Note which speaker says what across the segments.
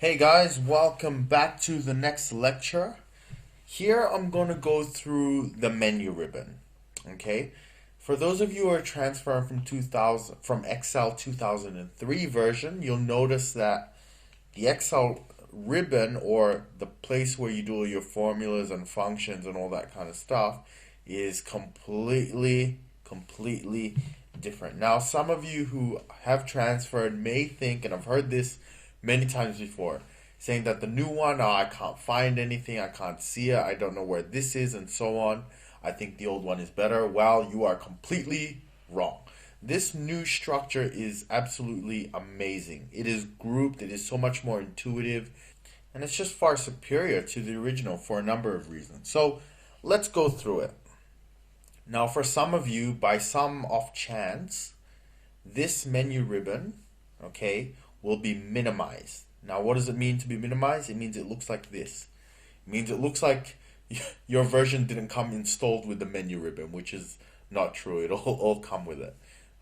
Speaker 1: Hey guys, welcome back to the next lecture. Here I'm going to go through the menu ribbon. Okay? For those of you who are transferring from Excel 2003 version, you'll notice that the Excel ribbon, or the place where you do your formulas and functions and all that kind of stuff, is completely different. Now, some of you who have transferred may think, and I've heard this many times before, saying that the new one, oh, I can't find anything, I can't see it, I don't know where this is, and so on. I think the old one is better. Well, you are completely wrong. This new structure is absolutely amazing. It is grouped, it is so much more intuitive, and it's just far superior to the original for a number of reasons. So let's go through it. Now, for some of you, by some off chance, this menu ribbon, okay, will be minimized. Now, what does it mean to be minimized? It means it looks like this. It means it looks like your version didn't come installed with the menu ribbon, which is not true. It'll all come with it.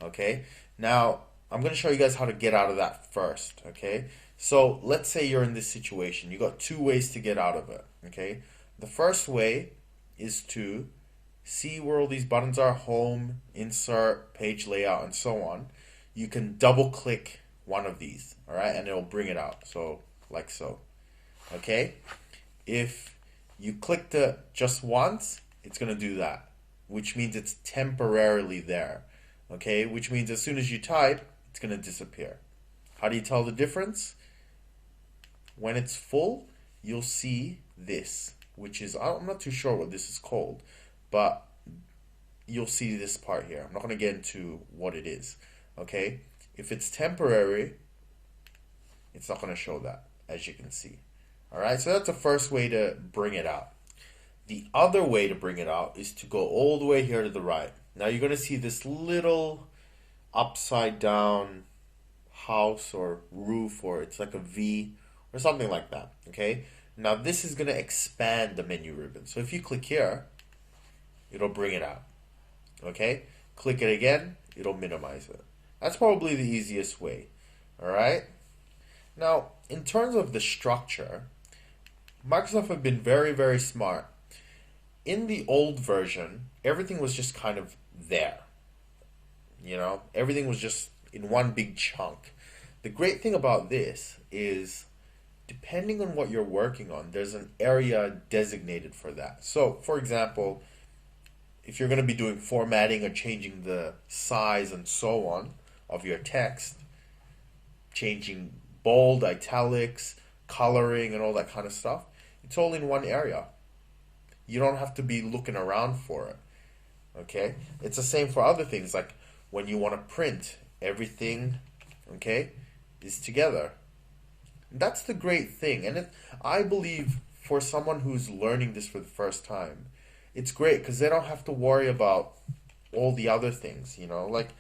Speaker 1: Okay? Now, I'm going to show you guys how to get out of that first. Okay? So, let's say you're in this situation. You got two ways to get out of it. Okay? The first way is to see where all these buttons are: home, insert, page layout, and so on. You can double click one of these, all right, and it'll bring it out. So, like so. Okay? If you clicked it just once, it's going to do that, which means it's temporarily there. Okay? Which means as soon as you type, it's going to disappear. How do you tell the difference? When it's full, you'll see this, which is, I'm not too sure what this is called, but you'll see this part here. I'm not going to get into what it is. Okay? If it's temporary, it's not going to show that, as you can see. Alright, so that's the first way to bring it out. The other way to bring it out is to go all the way here to the right. Now you're going to see this little upside down house or roof, or it's like a V or something like that. Okay? Now this is going to expand the menu ribbon. So if you click here, it'll bring it out. Okay? Click it again, it'll minimize it. That's probably the easiest way. Alright? Now, in terms of the structure, Microsoft have been very smart. In the old version, everything was just kind of there. You know, everything was just in one big chunk. The great thing about this is, depending on what you're working on, there's an area designated for that. So, for example, if you're going to be doing formatting or changing the size and so on of your text, changing bold, italics, coloring, and all that kind of stuff, it's all in one area. You don't have to be looking around for it. Okay? It's the same for other things, like when you want to print, everything, okay, is together. And that's the great thing. And I believe for someone who's learning this for the first time, it's great because they don't have to worry about all the other things, you know? Like,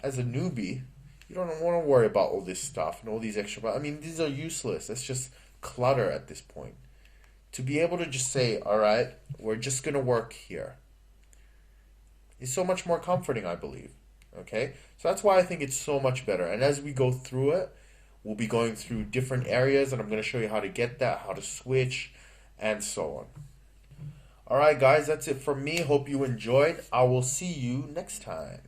Speaker 1: as a newbie, you don't want to worry about all this stuff and all these extra... I mean, these are useless. It's just clutter at this point. To be able to just say, all right, we're just going to work here, is so much more comforting, I believe. Okay? So that's why I think it's so much better. And as we go through it, we'll be going through different areas, and I'm going to show you how to get that, how to switch, and so on. Alright guys, that's it from me. Hope you enjoyed. I will see you next time.